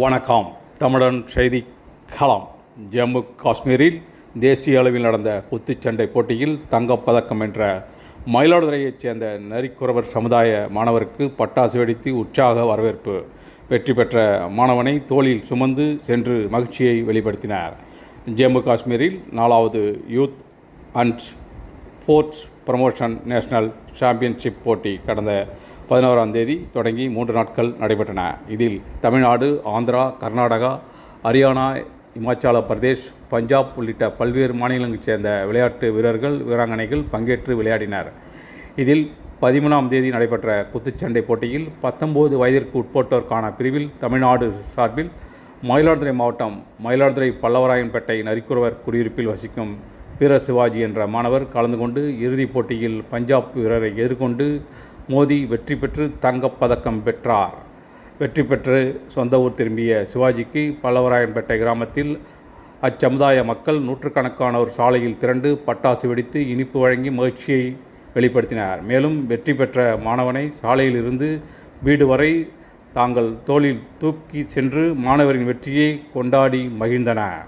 வணக்கம். தமிழன் செய்தி களம். ஜம்மு காஷ்மீரில் தேசிய அளவில் நடந்த குத்துச்சண்டை போட்டியில் தங்கப்பதக்கம் வென்ற மயிலாடுதுறையைச் சேர்ந்த நரிக்குறவர் சமுதாய மாணவருக்கு பட்டாசு வெடித்து உற்சாக வரவேற்பு. வெற்றி பெற்ற மாணவனை தோளில் சுமந்து சென்று மகிழ்ச்சியை வெளிப்படுத்தினார். ஜம்மு காஷ்மீரில் 4வது youth and sports promotion national championship போட்டி கடந்த 11ஆம் தேதி தொடங்கி 3 நாட்கள் நடைபெற்றன. இதில் தமிழ்நாடு, ஆந்திரா, கர்நாடகா, ஹரியானா, இமாச்சல பிரதேஷ், பஞ்சாப் உள்ளிட்ட பல்வேறு மாநிலங்களைச் சேர்ந்த விளையாட்டு வீரர்கள், வீராங்கனைகள் பங்கேற்று விளையாடினர். இதில் 13ஆம் தேதி நடைபெற்ற குத்துச்சண்டை போட்டியில் 19 வயதிற்கு உட்பட்டோருக்கான பிரிவில் தமிழ்நாடு சார்பில் மயிலாடுதுறை மாவட்டம் மயிலாடுதுறை பல்லவராயன்பேட்டை நரிக்குறவர் குடியிருப்பில் வசிக்கும் வீர சிவாஜி என்ற மாணவர் கலந்து கொண்டு இறுதிப் போட்டியில் பஞ்சாப் வீரரை எதிர்கொண்டு மோதி வெற்றி பெற்று தங்கப்பதக்கம் பெற்றார். வெற்றி பெற்று சொந்த ஊர் திரும்பிய சிவாஜிக்கு பல்லவராயன்பேட்டை கிராமத்தில் அச்சமுதாய மக்கள் நூற்றுக்கணக்கானோர் சாலையில் திரண்டு பட்டாசு வெடித்து இனிப்பு வழங்கி மகிழ்ச்சியை வெளிப்படுத்தினார். மேலும் வெற்றி பெற்ற மாணவனை சாலையில் இருந்து வீடு வரை தாங்கள் தோளில் தூக்கி சென்று மாணவரின் வெற்றியை கொண்டாடி மகிழ்ந்தனர்.